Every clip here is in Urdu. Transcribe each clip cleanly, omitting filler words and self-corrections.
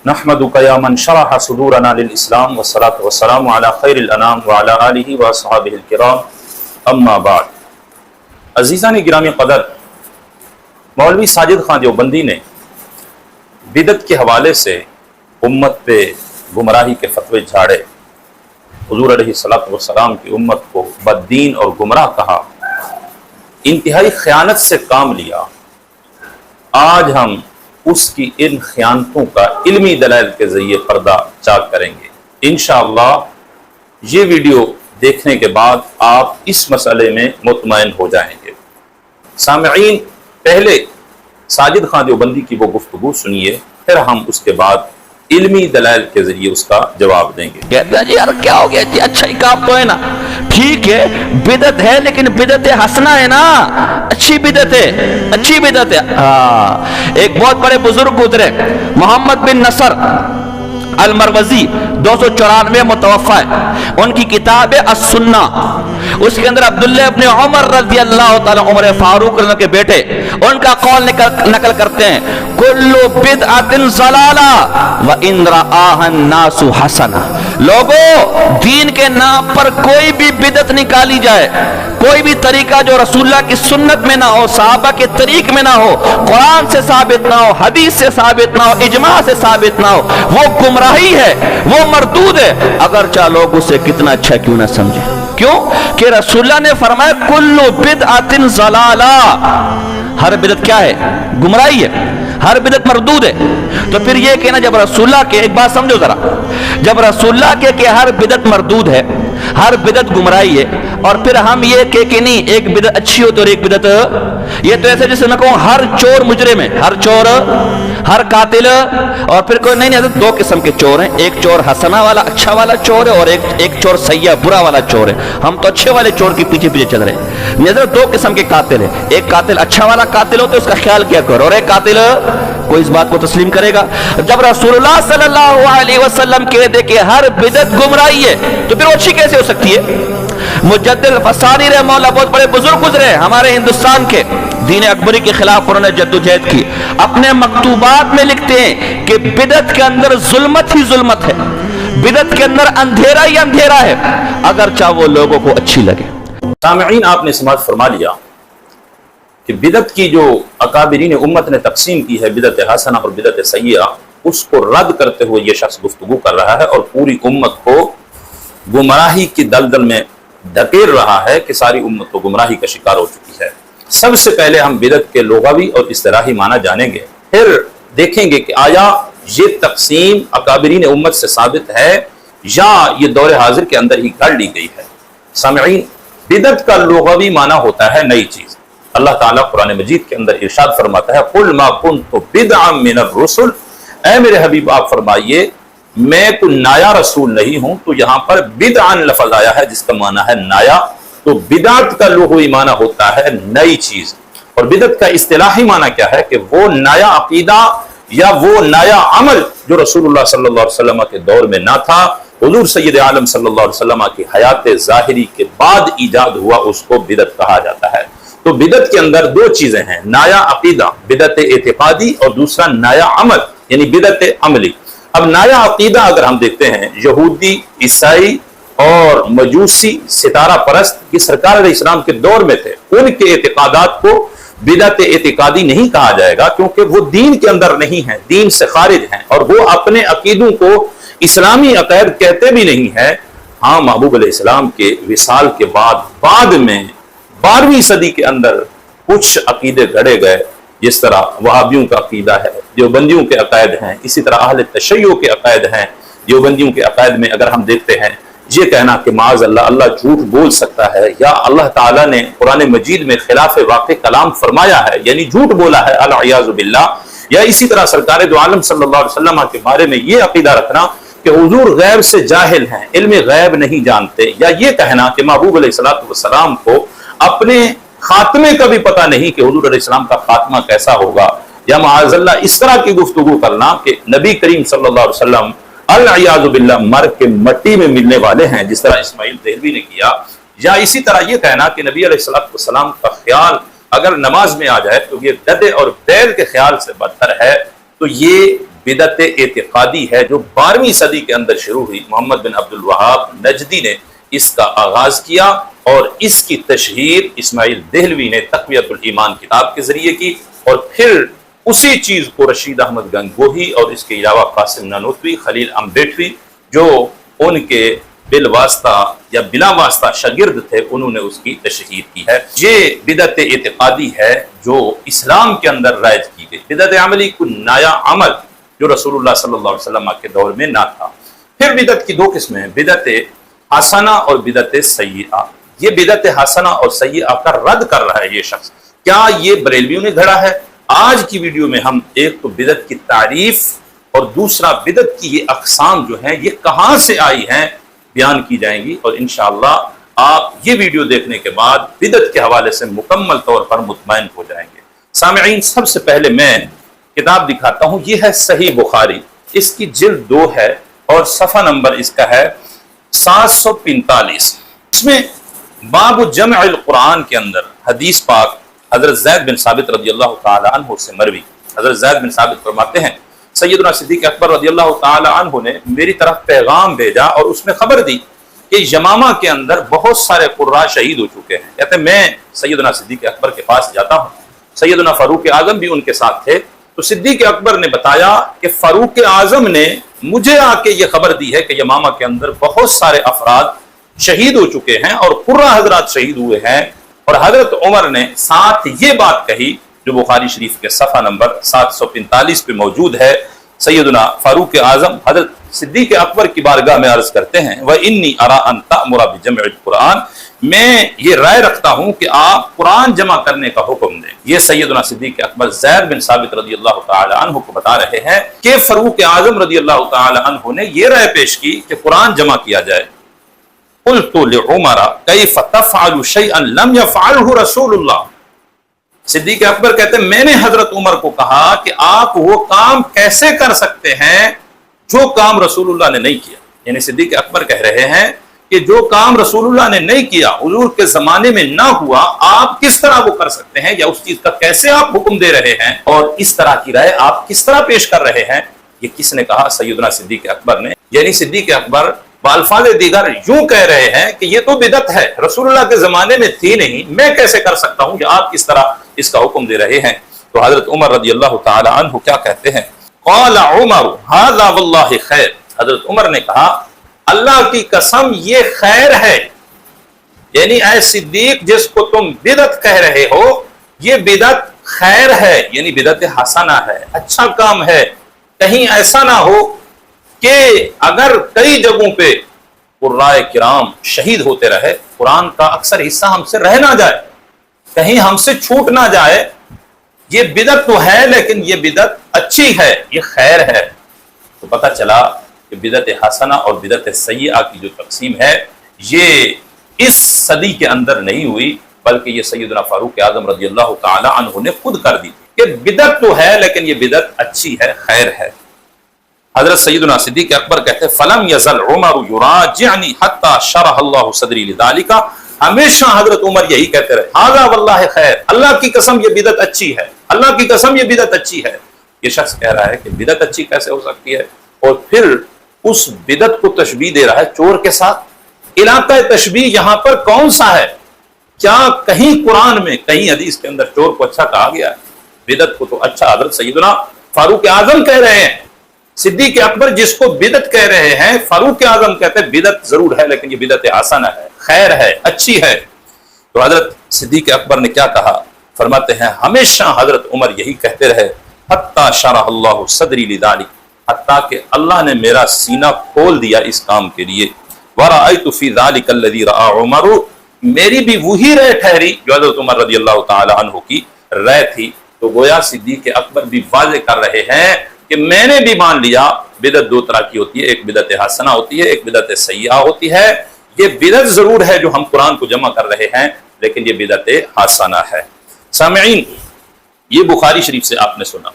نحمدک یا من شرح صدورنا للاسلام والصلاة والسلام علی خیر الانام وعلی آلہ واصحابہ الکرام اما بعد۔ عزیزان گرامی قدر، مولوی ساجد خان دیوبندی نے بدعت کے حوالے سے امت پہ گمراہی کے فتوے جھاڑے، حضور علیہ الصلوۃ والسلام کی امت کو بددین اور گمراہ کہا، انتہائی خیانت سے کام لیا۔ آج ہم اس کی ان خیانتوں کا علمی دلائل کے ذریعے پردہ چاک کریں گے۔ انشاءاللہ یہ ویڈیو دیکھنے کے بعد آپ اس مسئلے میں مطمئن ہو جائیں گے۔ سامعین، پہلے ساجد خان دیوبندی کی وہ گفتگو سنیے، پھر ہم اس کے بعد علمی دلائل کے ذریعے اس کا جواب دیں گے۔ کہتے ہیں جی یار کیا ہو گیا جی، اچھا ہی کام تو ہے نا، ٹھیک ہے بدعت ہے لیکن بدعت حسنہ ہے نا، اچھی بدعت ہے، اچھی بدعت ہے۔ ایک بہت بڑے بزرگ گزرے، محمد بن نصر المروزی، 294 متوفا ہے، ان کی کتاب ہے السنہ، اس کے اندر عبداللہ ابن عمر رضی اللہ تعالی عمر فاروق کے بیٹے ان کا قول نقل کرتے ہیں، کل بدعت ضلالہ وان رآها الناس حسنہ۔ لوگوں، دین کے نام پر کوئی بھی بدعت نکالی جائے، کوئی بھی طریقہ جو رسول اللہ کی سنت میں نہ ہو، صحابہ کے طریق میں نہ ہو، قرآن سے ثابت نہ ہو، حدیث سے ثابت نہ ہو، اجماع سے ثابت نہ ہو، وہ گمراہی ہے، وہ مردود ہے، اگرچہ لوگ اسے کتنا اچھا کیوں نہ سمجھے۔ کیوں کہ رسول اللہ نے فرمایا کل بدعت ضلالہ، ہر بدعت کیا ہے؟ گمراہی ہے، ہر بدعت مردود ہے۔ تو پھر یہ کہنا جب رسول اللہ کے، ایک بات سمجھو ذرا، جب رسول اللہ کے کہ ہر بدعت مردود ہے، ہر بدعت گمراہی ہے، اور پھر ہم یہ کہ نہیں ایک بدعت اچھی ہوتی اور ایک بدعت، یہ تو ایسے جیسے میں کہوں ہر چور مجرم ہے، ہر چور، ہر قاتل، اور پھر کوئی نہیں حضرت دو قسم کے چور ہیں، ایک چور حسنہ والا اچھا والا چور ہے اور ایک چور سیاہ برا والا چور ہے، ہم تو اچھے والے چور کے پیچھے پیچھے چل رہے ہیں۔ حضرت دو قسم کے قاتل ہیں، ایک قاتل اچھا والا قاتل ہوتا ہے، اس کا خیال کیا کرو، اور ایک قاتل کوئی اس بات کو تسلیم کرے گا؟ جب رسول اللہ صلی اللہ علیہ وسلم کہتے کہ ہر بدعت گمراہی ہے، تو پھر وہ اچھی کیسے ہو سکتی ہے؟ مجدد الفسانی رحمہ اللہ، بہت بڑے بزرگ گزرے ہمارے ہندوستان کے، دین اکبری کے خلاف انہوں نے جدوجہد کی، اپنے مکتوبات میں لکھتے ہیں کہ بدعت کے اندر ظلمت ہی ظلمت ہے، بدعت کے اندر اندھیرا ہی اندھیرا ہے، اگرچہ وہ لوگوں کو اچھی لگے۔ سامعین، آپ نے سماعت فرما لیا کہ بدعت کی جو اکابرین امت نے تقسیم کی ہے، بدعت حسنہ اور بدعت سیئہ، اس کو رد کرتے ہوئے یہ شخص گفتگو کر رہا ہے اور پوری امت کو گمراہی کی دلدل میں دھکیل رہا ہے کہ ساری امت تو گمراہی کا شکار ہو چکی ہے۔ سب سے پہلے ہم بدعت کے لغوی اور اصطلاحی معنی جانیں گے، پھر دیکھیں گے کہ آیا یہ تقسیم اکابرین امت سے ثابت ہے یا یہ دور حاضر کے اندر ہی گھڑ لی گئی ہے۔ سامعین، بدعت کا لغوی معنی ہوتا ہے نئی چیز۔ اللہ تعالیٰ قرآن مجید کے اندر ارشاد فرماتا ہے قُلْ مَا كُنْتُ بِدْعًا مِنَ الرُّسُلِ، اے میرے حبیب آپ فرمائیے میں تو نایا رسول نہیں ہوں۔ تو یہاں پر بدعاً لفظ آیا ہے جس کا معنی ہے نایا، تو بدعت کا لغوی معنی ہوتا ہے نئی چیز، اور بدعت کا اصطلاحی معنی کیا ہے کہ وہ نیا عقیدہ یا وہ نیا عمل جو رسول اللہ صلی اللہ علیہ وسلم کے دور میں نہ تھا، حضور سید عالم صلی اللہ علیہ وسلم کی حیات ظاہری کے بعد ایجاد ہوا، اس کو بدعت کہا جاتا ہے۔ تو بدعت کے اندر دو چیزیں ہیں، نیا عقیدہ بدعت اعتقادی اور دوسرا نیا عمل یعنی بدعت عملی۔ اب نیا عقیدہ اگر ہم دیکھتے ہیں، یہودی، عیسائی اور مجوسی ستارہ پرست کی سرکار علیہ السلام کے دور میں تھے، ان کے اعتقادات کو بدعت اعتقادی نہیں کہا جائے گا کیونکہ وہ دین کے اندر نہیں ہیں، دین سے خارج ہیں، اور وہ اپنے عقیدوں کو اسلامی عقائد کہتے بھی نہیں ہیں۔ ہاں، محبوب علیہ السلام کے وصال کے بعد میں 12ویں صدی کے اندر کچھ عقیدے گھڑے گئے، جس طرح وہابیوں کا عقیدہ ہے، دیوبندیوں کے عقائد ہیں، اسی طرح اہل تشیع کے عقائد ہیں۔ دیوبندیوں کے عقائد میں اگر ہم دیکھتے ہیں، یہ کہنا کہ معاذ اللہ جھوٹ بول سکتا ہے یا اللہ تعالیٰ نے قرآن مجید میں خلاف واقع کلام فرمایا ہے یعنی جھوٹ بولا ہے، العیاذ باللہ، یا اسی طرح سرکار دو عالم صلی اللہ علیہ وسلم کے بارے میں یہ عقیدہ رکھنا کہ حضور غیب سے جاہل ہیں، علم غیب نہیں جانتے، یا یہ کہنا کہ محبوب علیہ السلام کو اپنے خاتمے کا بھی پتہ نہیں کہ حضور علیہ السلام کا خاتمہ کیسا ہوگا، یا معاذ اللہ اس طرح کی گفتگو کرنا کہ نبی کریم صلی اللہ علیہ وسلم العیاذ باللہ مر کے مٹی میں ملنے والے ہیں جس طرح اسماعیل دہلوی نے کیا، یا اسی طرح یہ کہنا کہ نبی علیہ السلام کا خیال اگر نماز میں آ جائے تو یہ گدھے اور بیل کے خیال سے بدتر ہے، تو یہ بدعت اعتقادی ہے جو 12ویں صدی کے اندر شروع ہوئی. محمد بن عبد الوہاب نجدی نے اس کا آغاز کیا اور اس کی تشہیر اسماعیل دہلوی نے تقویۃ الایمان کتاب کے ذریعے کی، اور پھر اسی چیز کو رشید احمد گنگوہی اور اس کے علاوہ قاسم نانوتوی، خلیل امبیٹوی جو ان کے بالواسطہ یا بلا واسطہ شاگرد تھے، انہوں نے اس کی تشہیر کی ہے. یہ بدعت اعتقادی ہے جو اسلام کے اندر رائج کی گئی. بدعت عملی کوئی نیا عمل جو رسول اللہ صلی اللہ علیہ وسلم کے دور میں نہ تھا. پھر بدعت کی 2 قسمیں ہیں، بدعت حسنہ اور بدعت سیئہ. یہ بدعت حسنہ اور سیئہ کا رد کر رہا ہے یہ شخص. کیا یہ بریلویوں نے گھڑا ہے؟ آج کی ویڈیو میں ہم ایک تو بدعت کی تعریف اور دوسرا بدعت کی یہ اقسام جو ہیں یہ کہاں سے آئی ہیں بیان کی جائیں گی، اور انشاءاللہ آپ یہ ویڈیو دیکھنے کے بعد بدعت کے حوالے سے مکمل طور پر مطمئن ہو جائیں گے. سامعین، سب سے پہلے میں کتاب دکھاتا ہوں. یہ ہے صحیح بخاری، اس کی جلد 2 ہے اور صفحہ نمبر اس کا ہے 745. اس میں باب جمع القرآن کے اندر حدیث پاک حضرت زید بن ثابت رضی اللہ تعالی عنہ سے مروی. حضرت زید بن ثابت فرماتے ہیں سیدنا صدیق اکبر رضی اللہ تعالی عنہ نے میری طرف پیغام بھیجا اور اس میں خبر دی کہ یمامہ کے اندر بہت سارے قراء شہید ہو چکے ہیں. کہتے ہیں میں سیدنا صدیق اکبر کے پاس جاتا ہوں، سیدنا فاروق اعظم بھی ان کے ساتھ تھے، تو صدیق اکبر نے بتایا کہ فاروق اعظم نے مجھے آ کے یہ خبر دی ہے کہ یمامہ کے اندر بہت سارے افراد شہید ہو چکے ہیں اور قراء حضرات شہید ہوئے ہیں. اور حضرت عمر نے ساتھ یہ بات کہی جو بخاری شریف کے صفحہ نمبر 745 پہ موجود ہے. سیدنا فاروق اعظم حضرت صدیق اکبر کی بارگاہ میں عرض کرتے ہیں وَإِنِّي أَرَىٰ أَن تَأْمُرَ بِجَمْعِ الْقُرْآنِ، میں یہ رائے رکھتا ہوں کہ آپ قرآن جمع کرنے کا حکم دیں. یہ سیدنا صدیق اکبر زید بن ثابت رضی اللہ تعالی عنہ کو بتا رہے ہیں کہ فاروق اعظم رضی اللہ تعالی عنہ نے یہ رائے پیش کی کہ قرآن جمع کیا جائے. قلت لعمر کیف تفعل شیئا لم يفعله رسول اللہ. صدیق اکبر کہتے ہیں میں نے حضرت عمر کو کہا کہ آپ وہ کام کیسے کر سکتے ہیں جو کام رسول اللہ نے نہیں کیا. یعنی صدیق اکبر کہہ رہے ہیں کہ جو کام رسول اللہ نے نہیں کیا، حضور کے زمانے میں نہ ہوا، آپ کس طرح وہ کر سکتے ہیں، یا اس چیز کا کیسے آپ حکم دے رہے ہیں، اور اس طرح کی رائے آپ کس طرح پیش کر رہے ہیں. یہ کس نے کہا؟ سیدنا صدیق اکبر نے. یعنی صدیق اکبر بالفاظ دیگر یوں کہہ رہے ہیں کہ یہ تو بدعت ہے، رسول اللہ کے زمانے میں تھی نہیں، میں کیسے کر سکتا ہوں، یا آپ کس طرح اس کا حکم دے رہے ہیں. تو حضرت عمر رضی اللہ تعالی عنہ کیا کہتے ہیں؟ قال عمر هذا والله خیر. حضرت عمر نے کہا اللہ کی قسم یہ خیر ہے. یعنی اے صدیق جس کو تم بدعت کہہ رہے ہو یہ بدعت خیر ہے، یعنی بدعت حسنہ ہے، اچھا کام ہے. کہیں ایسا نہ ہو کہ اگر کئی جگہوں پہ قراء کرام شہید ہوتے رہے، قرآن کا اکثر حصہ ہم سے رہ نہ جائے، کہیں ہم سے چھوٹ نہ جائے. یہ بدعت تو ہے لیکن یہ بدعت اچھی ہے، یہ خیر ہے. تو پتہ چلا کہ بدعت حسنہ اور بدعت سیئہ کی جو تقسیم ہے یہ اس صدی کے اندر نہیں ہوئی، بلکہ یہ سیدنا فاروق اعظم رضی اللہ تعالی عنہ نے خود کر دی کہ بدعت تو ہے لیکن یہ بدعت اچھی ہے، خیر ہے. حضرت سیدنا صدیق اکبر کہتے ہیں فلم یزل عمر یراجعنی حتی شرح اللہ صدری لذالک. ہمیشہ حضرت عمر یہی کہتے رہے ھذا واللہ خیر، اللہ کی قسم یہ بدعت اچھی ہے، اللہ کی قسم یہ بدعت اچھی ہے. یہ شخص کہہ رہا ہے کہ بدعت اچھی کیسے ہو سکتی ہے، اور پھر اس بدعت کو تشبیہ دے رہا ہے چور کے ساتھ. علاقہ تشبیہ یہاں پر کون سا ہے؟ کیا کہیں قرآن میں کہیں حدیث کے اندر چور کو اچھا کہا گیا ہے؟ بدعت کو تو اچھا حضرت سیدنا فاروق اعظم کہہ رہے ہیں. صدیق اکبر جس کو بدعت کہہ رہے ہیں، فاروق اعظم کہتے ہیں بدعت ضرور ہے لیکن یہ بدعت حسنہ ہے، خیر ہے، اچھی ہے. تو حضرت صدیق اکبر نے کیا کہا؟ فرماتے ہیں ہمیشہ حضرت عمر یہی کہتے رہے حتی شرح اللہ صدری لذالک، حتیٰ کہ اللہ نے میرا سینہ کھول دیا اس کام کے لیے. ورأیت فی ذالک الذی رأى عمر، میری بھی وہی رائے ٹھہری جو حضرت عمر رضی اللہ تعالی عنہ کی رائے تھی. تو گویا صدیق اکبر بھی واضح کر رہے ہیں کہ میں نے بھی مان لیا بدعت 2 طرح کی ہوتی ہے، ایک بدعت حسنہ ہوتی ہے، ایک بدعت سیئہ ہوتی ہے. یہ بدعت ضرور ہے جو ہم قرآن کو جمع کر رہے ہیں لیکن یہ بدعت حسنہ ہے. سامعین، یہ بخاری شریف سے آپ نے سنا.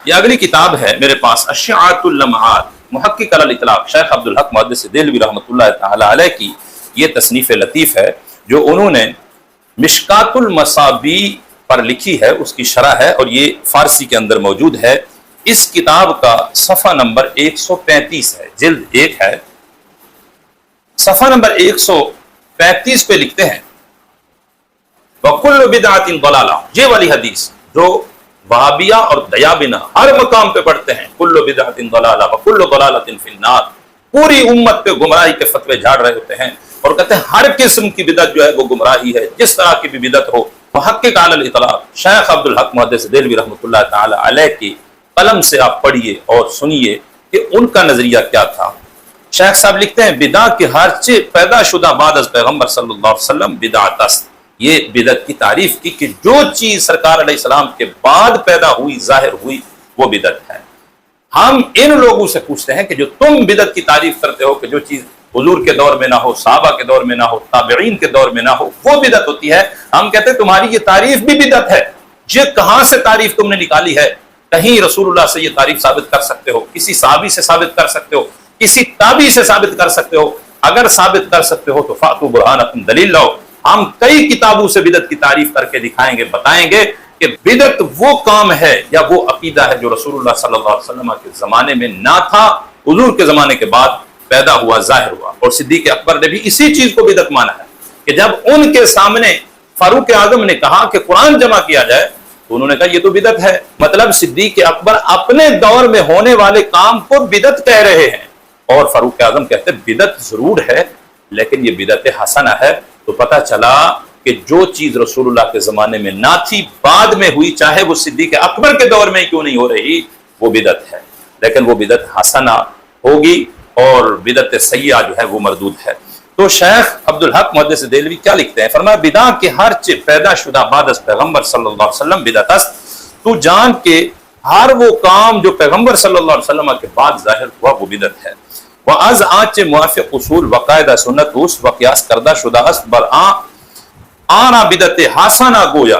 یہ اگلی کتاب ہے میرے پاس اشعاعۃ اللمعات، محقق علی الاطلاق شیخ عبدالحق محدث دہلوی رحمۃ اللہ تعالی علیہ کی یہ تصنیف لطیف ہے جو انہوں نے مشکات المصابیح پر لکھی ہے، اس کی شرح ہے اور یہ فارسی کے اندر موجود ہے. اس کتاب کا صفحہ نمبر 135 ہے، جلد 1 ہے، صفحہ نمبر 135 پہ لکھتے ہیں وَكُلُّ بِدْعَةٍ ضَلَالَةٍ، یہ والی حدیث جو وہابیہ اور دیابنہ ہر مقام پہ پڑھتے ہیں، کُلُّ بِدْعَةٍ ضَلَالَةٍ وَكُلُّ ضَلَالَةٍ فِي النَّارِ، پوری امت پہ گمراہی کے فتوے جھاڑ رہے ہوتے ہیں اور کہتے ہیں ہر قسم کی بدعت جو ہے وہ گمراہی ہے، جس طرح کی بھی بدعت ہو۔ محقق علی الاطلاق شیخ عبدالحق محدث دہلوی رحمۃ اللہ تعالی علیہ کی قلم سے آپ پڑھیے اور سنیے کہ ان کا نظریہ کیا تھا۔ شیخ صاحب لکھتے ہیں بدعت کے ہر چیز پیدا شدہ بعد از پیغمبر صلی اللہ علیہ وسلم بدعت است، یہ بدعت کی تعریف کی کہ جو چیز سرکار علیہ السلام کے بعد پیدا ہوئی ظاہر ہوئی وہ بدعت ہے۔ ہم ان لوگوں سے پوچھتے ہیں کہ جو تم بدعت کی تعریف کرتے ہو کہ جو چیز حضور کے دور میں نہ ہو، صحابہ کے دور میں نہ ہو، تابعین کے دور میں نہ ہو، وہ بدعت ہوتی ہے۔ ہم کہتے ہیں تمہاری یہ تعریف بھی بدعت ہے، یہ کہاں سے تعریف تم نے نکالی ہے؟ کہیں رسول اللہ سے یہ تعریف ثابت کر سکتے ہو، کسی صحابی سے ثابت کر سکتے ہو، کسی تابعی سے ثابت کر سکتے ہو؟ اگر ثابت کر سکتے ہو تو فاتو برہانکم، دلیل لاؤ۔ ہم کئی کتابوں سے بدعت کی تعریف کر کے دکھائیں گے، بتائیں گے کہ بدعت وہ کام ہے یا وہ عقیدہ ہے جو رسول اللہ صلی اللہ علیہ وسلم کے زمانے میں نہ تھا، حضور کے زمانے کے بعد پیدا ہوا، ظاہر ہوا۔ اور صدیق اکبر نے بھی اسی چیز کو بدعت مانا ہے کہ جب ان کے سامنے فاروق اعظم نے کہا کہ قرآن جمع کیا جائے تو انہوں نے کہا یہ تو بدعت ہے۔ مطلب صدیق اکبر اپنے دور میں ہونے والے کام کو بدعت کہہ رہے ہیں اور فاروق اعظم کہتے ہیں بدعت ضرور ہے لیکن یہ بدعت حسنہ ہے۔ تو پتہ چلا کہ جو چیز رسول اللہ کے زمانے میں نہ تھی بعد میں ہوئی، چاہے وہ صدیق اکبر کے دور میں کیوں نہیں ہو رہی، وہ بدعت ہے، لیکن وہ بدعت حسنہ ہوگی اور بدعت سیئہ جو ہے وہ مردود ہے۔ تو شیخ عبدالحق محدث دہلوی کیا لکھتے ہیں؟ فرمایا بدعت کے ہر چیز پیدا شدہ بعد از پیغمبر صلی اللہ علیہ وسلم بدعت است، تو جان کے ہر وہ کام جو پیغمبر صلی اللہ علیہ وسلم کے بعد ظاہر ہوا وہ بدعت ہے۔ وَأَز آنچ موافق اصول وقاعدہ سنت اس وقیاس کردہ شدہ است بر آنا بدعت حسنہ گویا۔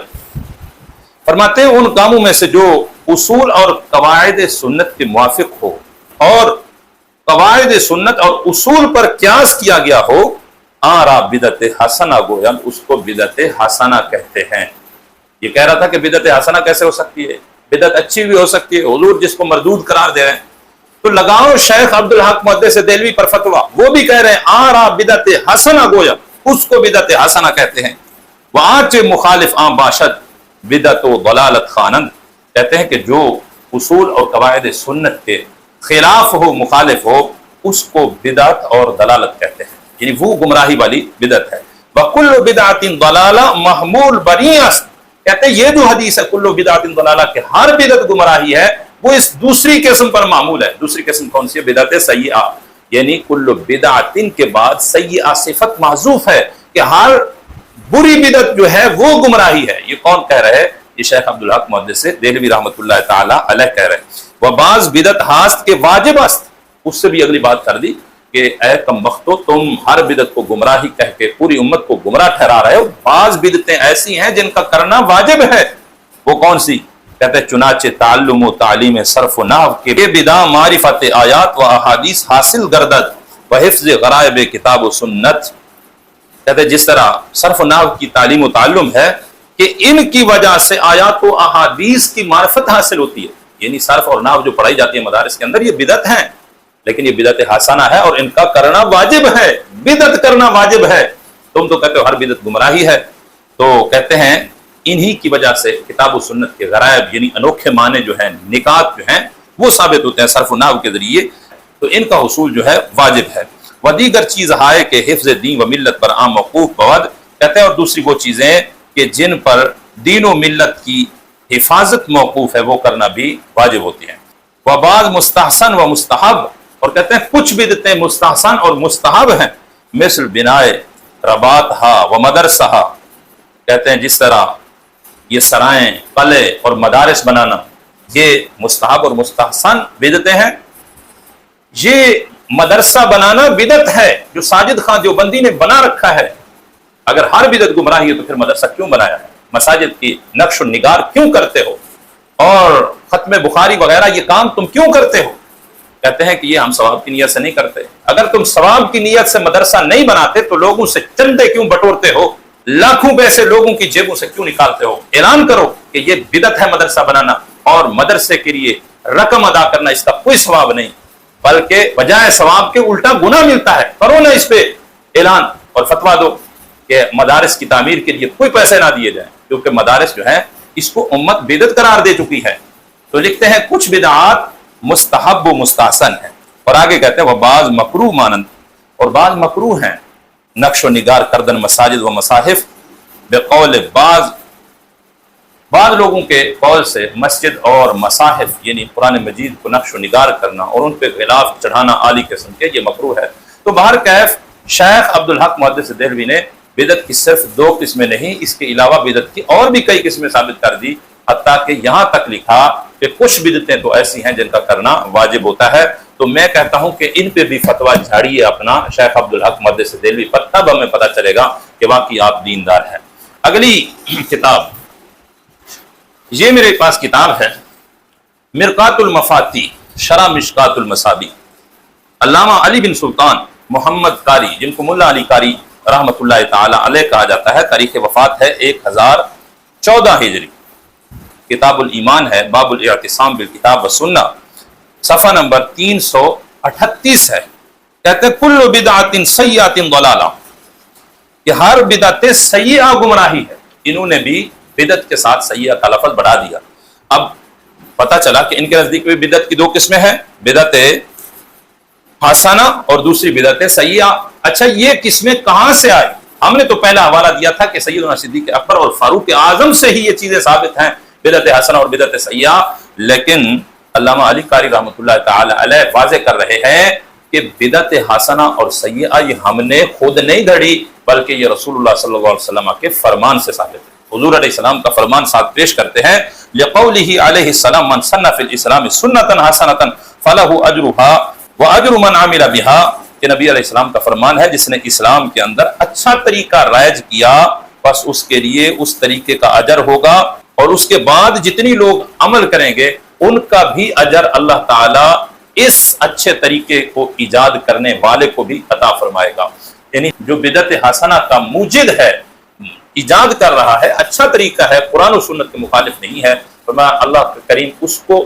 فرماتے ہیں ان کاموں میں سے جو اصول اور قواعد سنت کے موافق ہو اور قواعد سنت اور اصول پر قیاس کیا گیا ہو، آرا بدعت حسنہ گویا، اس کو بدعت حسنہ کہتے ہیں۔ یہ کہہ رہا تھا کہ بدعت حسنہ کیسے ہو سکتی ہے، بدعت اچھی بھی ہو سکتی ہے، حضور جس کو مردود قرار دے رہے ہیں۔ تو لگاؤ شیخ عبدالحق محدث دہلوی پر فتویٰ، وہ بھی کہہ رہے ہیں آرا بدعت حسنہ گویا، اس کو بدعت حسنہ کہتے ہیں۔ وآنچ مخالف آن باشد بدعت و ضلالت خوانند، کہتے ہیں کہ جو اصول اور قواعد سنت کے خلاف ہو، مخالف ہو، اس کو بدعت اور ضلالت کہتے ہیں، یعنی وہ گمراہی والی بدعت ہے۔ وَكُلُّ بِدْعَةٍ ضَلَالَةٍ مَحْمُولٌ بَرِیعٌ، کہتے ہیں یہ جو حدیث ہے کلو بدعت ضلالہ کہ ہر بدعت گمراہی ہے، وہ اس دوسری قسم پر معمول ہے۔ دوسری قسم کون سی ہے؟ بدعت سیئہ، یعنی کل بدعت کے بعد سیئہ صفت محذوف ہے کہ ہر بری بدعت جو ہے وہ گمراہی ہے۔ یہ کون کہہ رہے ہیں؟ یہ شیخ عبدالحق محدث دہلوی رحمۃ اللہ تعالی علیہ کہہ رہے ہیں۔ وہ بعض بدعت ہاست کے واجب است، اس سے بھی اگلی بات کر دی کہ اے کم بختو، تم ہر بدعت کو گمراہی کہہ کے پوری امت کو گمراہ ٹھہرا رہے ہو۔ بعض بدعتیں ایسی ہیں جن کا کرنا واجب ہے، وہ کون سی؟ کہتے ہیں چنانچہ تعلم و تعلیم صرف و نحو کے بدا معرفت آیات و احادیث حاصل گردد و حفظ غرائب کتاب و سنت، کہتے ہیں جس طرح صرف و نحو کی تعلیم و تعلم ہے کہ ان کی وجہ سے آیات و احادیث کی معرفت حاصل ہوتی ہے، یعنی صرف اور نحو جو پڑھائی جاتی ہے مدارس کے اندر، یہ بدعت ہیں لیکن یہ بدعت حسنہ ہے اور ان کا کرنا واجب ہے۔ بدعت کرنا واجب ہے، تم تو کہتے ہو ہر بدعت گمراہی ہے۔ تو کہتے ہیں انہی کی وجہ سے کتاب و سنت کے غرائب یعنی انوکھے معنی جو ہیں، نکات جو ہیں، وہ ثابت ہوتے ہیں صرف و نحو کے ذریعے، تو ان کا حصول جو ہے واجب ہے۔ و دیگر چیز ہائے کہ حفظ دین و ملت پر عام موقوف بود، کہتے ہیں اور دوسری وہ چیزیں کہ جن پر دین و ملت کی حفاظت موقوف ہے وہ کرنا بھی واجب ہوتی ہیں۔ و بعض مستحسن و مستحب، اور کہتے ہیں کچھ بدعتیں مستحسن اور مستحب ہیں، مثل بنائے رباطہا و مدرسہا، کہتے ہیں جس طرح یہ سرائیں، قلعے اور مدارس بنانا، یہ مستحب اور مستحسن بدعتیں ہیں۔ یہ مدرسہ بنانا بدعت ہے جو ساجد خان دیوبندی نے بنا رکھا ہے۔ اگر ہر بدعت گمراہی ہے تو پھر مدرسہ کیوں بنایا ہے؟ مساجد کی نقش و نگار کیوں کرتے ہو؟ اور ختم بخاری وغیرہ یہ کام تم کیوں کرتے ہو؟ کہتے ہیں کہ یہ ہم ثواب کی نیت سے نہیں کرتے۔ اگر تم ثواب کی نیت سے مدرسہ نہیں بناتے تو لوگوں سے چندے کیوں بٹورتے ہو؟ لاکھوں پیسے لوگوں کی جیبوں سے کیوں نکالتے ہو؟ اعلان کرو کہ یہ بدعت ہے مدرسہ بنانا، اور مدرسے کے لیے رقم ادا کرنا اس کا کوئی ثواب نہیں، بلکہ بجائے ثواب کے الٹا گناہ ملتا ہے۔ کرو نہ اس پہ اعلان اور فتویٰ دو کہ مدارس کی تعمیر کے لیے کوئی پیسے نہ دیے جائیں، کیونکہ مدارس جو ہے اس کو امت بدعت قرار دے چکی ہے۔ تو لکھتے ہیں کچھ بدعات مستحب و مستحسن ہیں، اور آگے کہتے ہیں وہ بعض مکروہ مانند، اور بعض مکروہ ہیں، نقش و نگار کردن مساجد و مصاحف بقول بعض لوگوں کے قول سے مسجد اور مصاحف یعنی قرآن مجید کو نقش و نگار کرنا اور ان پہ غلاف چڑھانا عالی قسم کے، یہ مکروہ ہے۔ تو بہر کیف شیخ عبدالحق محدث دہلوی نے بدعت کی صرف 2 قسمیں نہیں، اس کے علاوہ بدعت کی اور بھی کئی قسمیں ثابت کر دی، حتیٰ کہ یہاں تک لکھا کہ کچھ بدعتیں تو ایسی ہیں جن کا کرنا واجب ہوتا ہے۔ تو میں کہتا ہوں کہ ان پہ بھی فتویٰ جھاڑیے اپنا شیخ عبدالحق محدث دہلوی پر، تب ہمیں پتہ چلے گا کہ واقعی آپ دیندار ہیں۔ اگلی کتاب، یہ میرے پاس کتاب ہے مرقات المفاتی شرح مشکات المصابیح، علامہ علی بن سلطان محمد قاری، جن کو ملا علی قاری رحمۃ اللہ تعالی علیہ کہا جاتا ہے، تاریخ وفات ہے 1014 ہجری، کتاب الایمان ہے، باب الاعتصام بالکتاب والسنہ، صفحہ نمبر 338 ہے۔ کہتے ہیں کل بدعۃ سیئۃ ضلالہ، کہ ہر بدعت سیئہ گمراہی ہے۔ انہوں نے بھی بدعت کے ساتھ سیئہ کا لفظ بڑھا دیا۔ اب پتہ چلا کہ ان کے نزدیک بھی بدعت کی 2 قسمیں ہیں، بدعت حسنہ اور دوسری بدعت سیئہ۔ اچھا یہ قسمیں کہاں سے آئی؟ ہم نے تو پہلا حوالہ دیا تھا کہ سیدنا صدیق اکبر اور فاروق اعظم سے ہی یہ چیزیں ثابت ہیں، بدعت حسنہ اور بدعت سیئہ، لیکن علامہ علی قاری رحمۃ اللہ تعالی علیہ واضح کر رہے ہیں کہ بدعت حسنہ اور سیئہ یہ ہم نے خود نہیں گھڑی، بلکہ یہ رسول اللہ صلی اللہ علیہ وسلم کے فرمان سے ثابت ہے۔ حضور علیہ السلام کا فرمان ساتھ پیش کرتے ہیں، لقولہ علیہ السلام من سن فی الاسلام سنۃ حسنۃ فلہ اجرھا واجر من عمل بھا، کہ نبی علیہ السلام کا فرمان ہے جس نے اسلام کے اندر اچھا طریقہ رائج کیا بس اس کے لیے اس طریقے کا اجر ہوگا، اور اس کے بعد جتنی لوگ عمل کریں گے ان کا بھی اجر اللہ تعالیٰ اس اچھے طریقے کو ایجاد کرنے والے کو بھی عطا فرمائے گا۔ یعنی جو بدعت حسنہ کا موجد ہے، ایجاد کر رہا ہے، اچھا طریقہ ہے، قرآن و سنت کے مخالف نہیں ہے، فرمایا اللہ کریم اس کو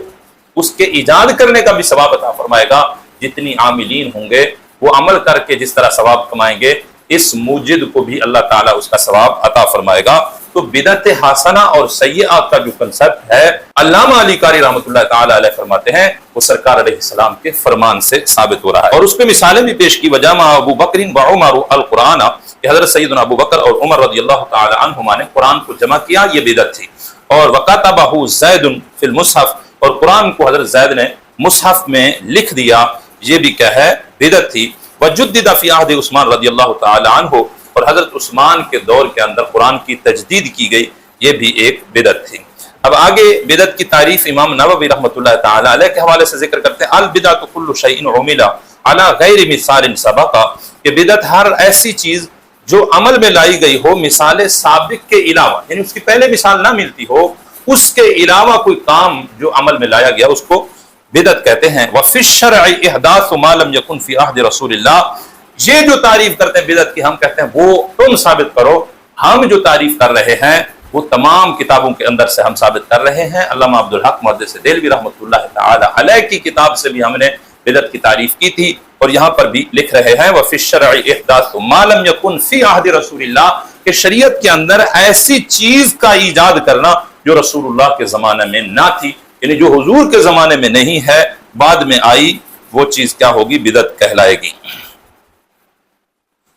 اس کے ایجاد کرنے کا بھی ثواب عطا فرمائے گا۔ جتنی عاملین ہوں گے وہ عمل کر کے جس طرح ثواب کمائیں گے، اس موجد کو بھی اللہ تعالیٰ اس کا ثواب عطا فرمائے گا۔ تو بدعت حسنہ اور سیئہ کا جو کنسپٹ ہے، علامہ علی قاری رحمۃ اللہ تعالی علیہ فرماتے ہیں وہ سرکار علیہ السلام کے فرمان سے ثابت ہو رہا ہے، اور اس پہ مثالیں بھی پیش کی۔ وجمع ابو بکر وعمر القرآن، کہ حضرت سیدنا ابو بکر اور عمر رضی اللہ تعالی عنہما نے قرآن کو جمع کیا، یہ بدعت تھی۔ اور وکتبہ زید فی المصحف، اور قرآن کو حضرت زید نے مصحف میں لکھ دیا، یہ بھی کیا ہے، بدعت تھی۔ وجدد فی عہد عثمان رضی اللہ تعالی عنہ، اور حضرت عثمان کے دور کے اندر قرآن کی تجدید کی گئی، یہ بھی ایک بدعت تھی۔ اب آگے بدعت کی تعریف امام نووی رحمۃ اللہ تعالی علیہ کے حوالے سے ذکر کرتے ہیں، البدعۃ کل شیء عمل علی غیر مثال سبق، کہ بدعت ہر ایسی چیز جو عمل میں لائی گئی ہو مثال سابق کے علاوہ، یعنی اس کی پہلے مثال نہ ملتی ہو، اس کے علاوہ کوئی کام جو عمل میں لایا گیا اس کو بدعت کہتے ہیں۔ وفی الشرع احداث ما لم یکن فی عہد رسول اللہ، یہ جو تعریف کرتے ہیں بدعت کی، ہم کہتے ہیں وہ تم ثابت کرو، ہم جو تعریف کر رہے ہیں وہ تمام کتابوں کے اندر سے ہم ثابت کر رہے ہیں۔ علامہ عبدالحق محدث دہلوی رحمۃ اللہ تعالی علیہ کی کتاب سے بھی ہم نے بدعت کی تعریف کی تھی، اور یہاں پر بھی لکھ رہے ہیں وفی الشرع احداث ما لم یکن فی عہد رسول اللہ، کہ شریعت کے اندر ایسی چیز کا ایجاد کرنا جو رسول اللہ کے زمانے میں نہ تھی، یعنی جو حضور کے زمانے میں نہیں ہے، بعد میں آئی، وہ چیز کیا ہوگی، بدعت کہلائے گی۔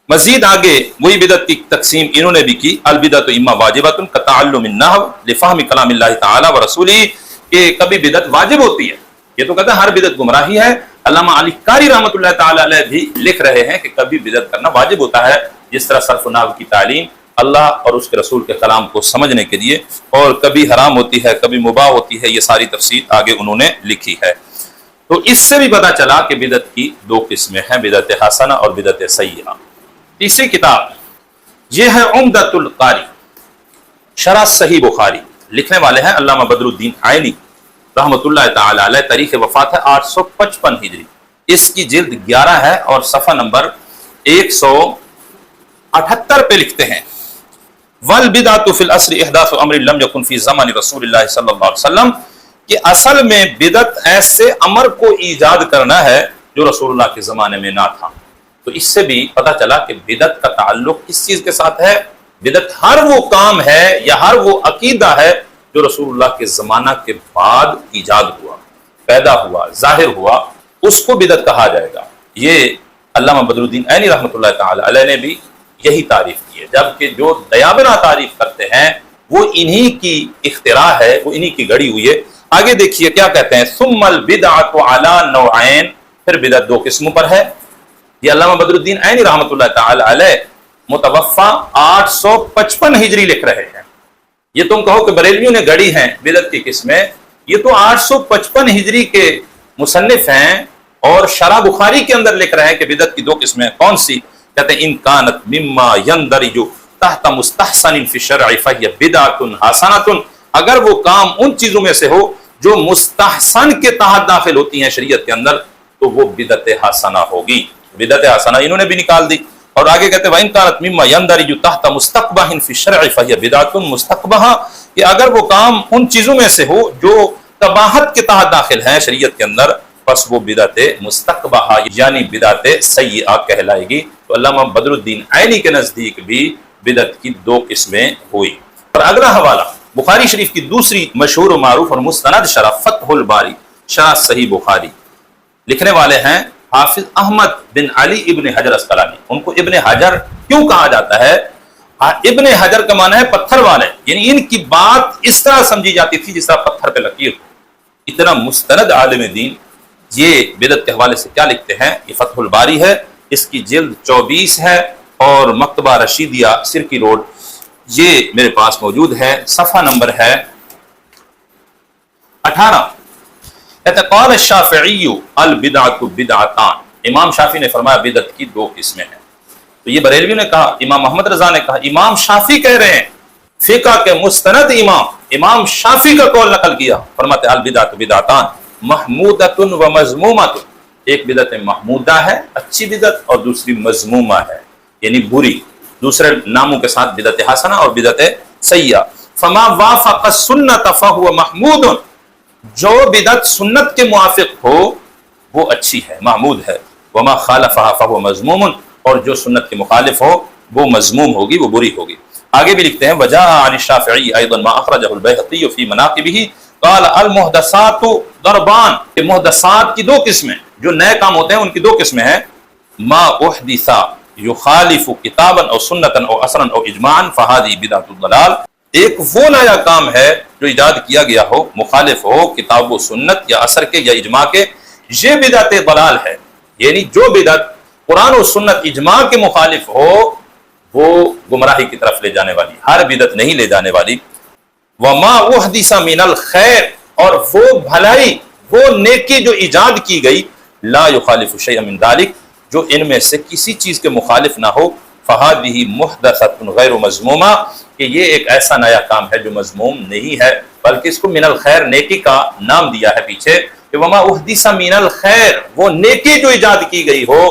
مزید آگے وہی بدعت کی تقسیم انہوں نے بھی کی، البدعۃ اما واجبۃ کتعلم النحو لفہم کلام اللہ تعالی ورسولہ، کہ کبھی بدعت واجب ہوتی ہے، یہ تو کہتے ہیں ہر بدعت گمراہی ہے۔ علامہ علی قاری رحمۃ اللہ تعالی علیہ بھی لکھ رہے ہیں کہ کبھی بدعت کرنا واجب ہوتا ہے، جس طرح صرف و نحو کی تعلیم اللہ اور اس کے رسول کے کلام کو سمجھنے کے لیے، اور کبھی حرام ہوتی ہے، کبھی مباح ہوتی ہے، یہ ساری تفصیل آگے انہوں نے لکھی ہے۔ تو اس سے بھی پتہ چلا کہ بدعت کی 2 قسمیں ہیں، بدعت حسنہ اور بدعت سیئہ۔ تیسری کتاب یہ ہے عمدۃ القاری شرح صحیح بخاری، لکھنے والے ہیں علامہ بدر الدین عینی رحمۃ اللہ تعالی علیہ، تاریخ وفات ہے 855 ہجری، اس کی جلد 11 ہے، اور صفحہ نمبر 178 پہ لکھتے ہیں والبدعۃ فی العصر احداث امر لم یکن فی زمان رسول اللہ صلی اللہ علیہ وسلم، کہ اصل میں بدعت ایسے امر کو ایجاد کرنا ہے جو رسول اللہ کے زمانے میں نہ تھا۔ تو اس سے بھی پتہ چلا کہ بدعت کا تعلق کس چیز کے ساتھ ہے؟ بدعت ہر وہ کام ہے یا ہر وہ عقیدہ ہے جو رسول اللہ کے زمانہ کے بعد ایجاد ہوا، پیدا ہوا، ظاہر ہوا، اس کو بدعت کہا جائے گا۔ یہ علامہ بدر الدین عینی رحمۃ اللہ تعالی علیہ نے بھی یہی تعریف کی ہے، جبکہ جو دیابنا تعریف کرتے ہیں وہ انہی کی اختراع ہے، وہ انہی کی گڑی ہوئی ہے۔ آگے دیکھیے کیا کہتے ہیں، ثم البدعۃ علی نوعین، پھر بدعت دو قسموں پر ہے۔ یہ علامہ بدر الدین عینی رحمۃ اللہ تعالی علیہ متوفا 855 ہجری لکھ رہے ہیں۔ یہ تم کہو کہ بریلویوں نے گڑی ہیں بدعت کی قسمیں، یہ تو 855 ہجری کے مصنف ہیں اور شرح بخاری کے اندر لکھ رہے ہیں کہ بدعت کی دو قسمیں کون سی؟ کہتے ہیں ان کانت مما یندرج تحت مستحسن فی الشرع فہی بدعۃ حسنۃ، اگر وہ کام ان چیزوں میں سے ہو جو مستحسن کے تحت داخل ہوتی ہیں شریعت کے اندر تو وہ بدعت حسنہ ہوگی۔ بدعت حسنہ انہوں نے بھی نکال دی، اور آگے کہتے ہیں وَإِن كَانَتْ مِمَّا يَنْدَرِجُ تَحْتَ مُسْتَقْبَحٍ فِي الشَّرْعِ فَهِيَ بِدْعَةٌ مُسْتَقْبَحَةٌ، کہ اگر وہ کام ان چیزوں میں سے ہو جو قباحت کے تحت داخل ہیں شریعت کے اندر، پس وہ بدعت مستقبحہ یعنی بدعت سیئہ کہلائے گی۔ تو علامہ بدر الدین عینی کے نزدیک بھی بدعت کی دو قسمیں ہوئی۔ اور اگلا حوالہ بخاری شریف کی دوسری مشہور و معروف اور مستند شرح فتح الباری، شرح صحیح بخاری، لکھنے والے ہیں حافظ احمد بن علی ابن حجر اسقلانی۔ ان کو ابن حجر کیوں کہا جاتا ہے؟ ابن حجر کا معنی ہے پتھر والے، یعنی ان کی بات اس طرح سمجھی جاتی تھی جس طرح پتھر پہ لکیر ہو۔ اتنا مستند عالم دین یہ بدعت کے حوالے سے کیا لکھتے ہیں؟ یہ فتح الباری ہے، اس کی جلد 24 ہے اور مکتبہ رشیدیہ سرکی روڈ یہ میرے پاس موجود ہے، صفحہ نمبر ہے 18۔ کہتے ہیں قال الشافعی البدعۃ بدعتان، امام شافعی نے فرمایا بدعت کی دو قسمیں ہیں۔ تو یہ بریلوی نے کہا، امام محمد رضا نے کہا، امام شافعی کہہ رہے ہیں، فقہ کے مستند امام شافعی کا قول نقل کیا، فرماتے البدعۃ بدعتان محمودۃ و مذمومۃ، ایک بدعت محمودہ ہے اچھی بدعت، اور دوسری مذمومہ ہے یعنی بری، دوسرے ناموں کے ساتھ بدعت حسنہ اور بدعت سیئہ۔ فما وافق السنۃ فہو محمود، جو بدعت سنت کے موافق ہو وہ اچھی ہے، محمود ہے۔ وما خالفها فهو مذموم، اور جو سنت کے مخالف ہو وہ مذموم ہوگی، وہ بری ہوگی۔ آگے بھی لکھتے ہیں وجاء عن الشافعی ایضا ما اخرجه البیہقی فی مناقبہ قال المحدثات ضربان، کہ محدثات کی دو قسمیں، جو نئے کام ہوتے ہیں ان کی دو قسمیں ہیں، ما احدث یخالف کتابا او سنتا او اثرا او اجماعا فهذه بدعۃ الضلال، ایک وہ نیا کام ہے جو ایجاد کیا گیا ہو، مخالف ہو کتاب و سنت یا اثر کے یا اجماع کے، یہ بدعت ضلال ہے، یعنی جو بدعت قرآن و سنت اجماع کے مخالف ہو وہ گمراہی کی طرف لے جانے والی، ہر بدعت نہیں لے جانے والی۔ وما احدث من الخیر، اور وہ بھلائی وہ نیکی جو ایجاد کی گئی، لا یخالف شیئا من ذلک، جو ان میں سے کسی چیز کے مخالف نہ ہو، فہذہ محدثۃ غیر مذمومہ، کہ یہ ایک ایسا نیا کام ہے جو مذموم نہیں ہے، بلکہ اس کو من الخیر نیکی کا نام دیا ہے پیچھے، کہ وما احدث من الخیر، وہ نیکی جو ایجاد کی گئی ہو۔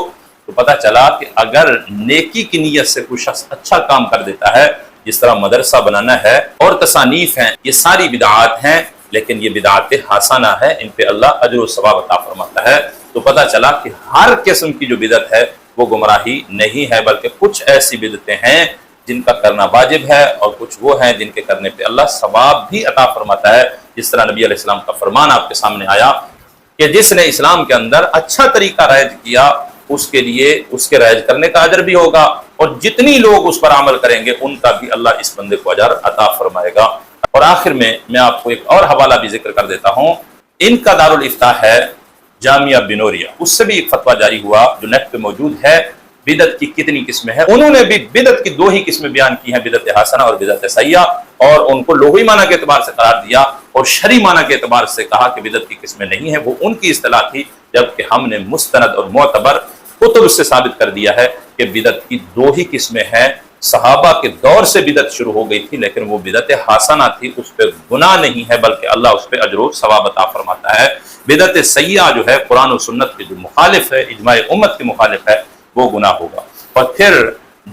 تو پتہ چلا کہ اگر نیکی کی نیت سے کوئی شخص اچھا کام کر دیتا ہے، جس طرح مدرسہ بنانا ہے اور تصانیف ہیں، یہ ساری بدعات ہیں، لیکن یہ بدعات حسنہ ہے، ان پہ اللہ اجر و ثواب عطا فرماتا ہے۔ تو پتہ چلا کہ ہر قسم کی جو بدعت ہے وہ گمراہی نہیں ہے، بلکہ کچھ ایسی بدعتیں ہیں جن کا کرنا واجب ہے، اور کچھ وہ ہیں جن کے کرنے پہ اللہ ثواب بھی عطا فرماتا ہے، جس طرح نبی علیہ السلام کا فرمان آپ کے سامنے آیا کہ جس نے اسلام کے اندر اچھا طریقہ رائج کیا اس کے لیے اس کے رائج کرنے کا اجر بھی ہوگا، اور جتنی لوگ اس پر عمل کریں گے ان کا بھی اللہ اس بندے کو اجر عطا فرمائے گا۔ اور آخر میں آپ کو ایک اور حوالہ بھی ذکر کر دیتا ہوں، ان کا دارالافتاء ہے جامعہ بنوریا، اس سے بھی ایک فتویٰ جاری ہوا جو نیٹ پہ موجود ہے، بدعت کی کتنی قسمیں ہیں، انہوں نے بھی بدعت کی دو ہی قسمیں بیان کی ہیں، بدعت حسنہ اور بدعت سیئہ، اور ان کو لغوی معنی کے اعتبار سے قرار دیا اور شرعی معنی کے اعتبار سے کہا کہ بدعت کی قسمیں نہیں ہیں، وہ ان کی اصطلاح تھی، جبکہ ہم نے مستند اور معتبر کتب سے ثابت کر دیا ہے کہ بدعت کی دو ہی قسمیں ہیں۔ صحابہ کے دور سے بدعت شروع ہو گئی تھی، لیکن وہ بدعت حسنہ تھی، اس پہ گناہ نہیں ہے بلکہ اللہ اس پہ اجر و ثواب عطا فرماتا ہے۔ بدعت سیئہ جو ہے قرآن و سنت کے جو مخالف ہے، اجماع امت کے مخالف ہے، وہ گناہ ہوگا۔ اور پھر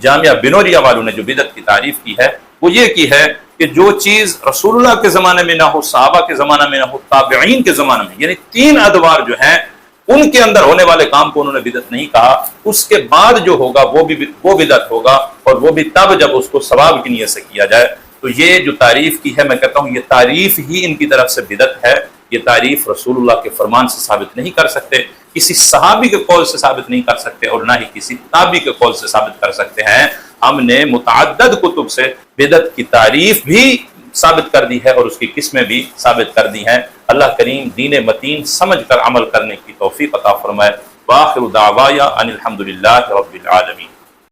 جامعہ بنوریا والوں نے جو بدعت کی تعریف کی ہے وہ یہ کی ہے کہ جو چیز رسول اللہ کے زمانے میں نہ ہو، صحابہ کے زمانے میں نہ ہو، تابعین کے زمانے میں، یعنی 3 ادوار جو ہیں ان کے اندر ہونے والے کام کو انہوں نے بدعت نہیں کہا، اس کے بعد جو ہوگا وہ بدعت ہوگا، اور وہ بھی تب جب اس کو ثواب کی نیت سے کیا جائے۔ تو یہ جو تعریف کی ہے، میں کہتا ہوں یہ تعریف ہی ان کی طرف سے بدعت ہے، یہ تعریف رسول اللہ کے فرمان سے ثابت نہیں کر سکتے، کسی صحابی کے قول سے ثابت نہیں کر سکتے، اور نہ ہی کسی تابعی کے قول سے ثابت کر سکتے ہیں۔ ہم نے متعدد کتب سے بدعت کی تعریف بھی ثابت کر دی ہے اور اس کی قسمیں بھی ثابت کر دی ہیں۔ اللہ کریم دین متین سمجھ کر عمل کرنے کی توفیق عطا فرمائے۔ وآخر دعوایا ان الحمدللہ رب العالمین۔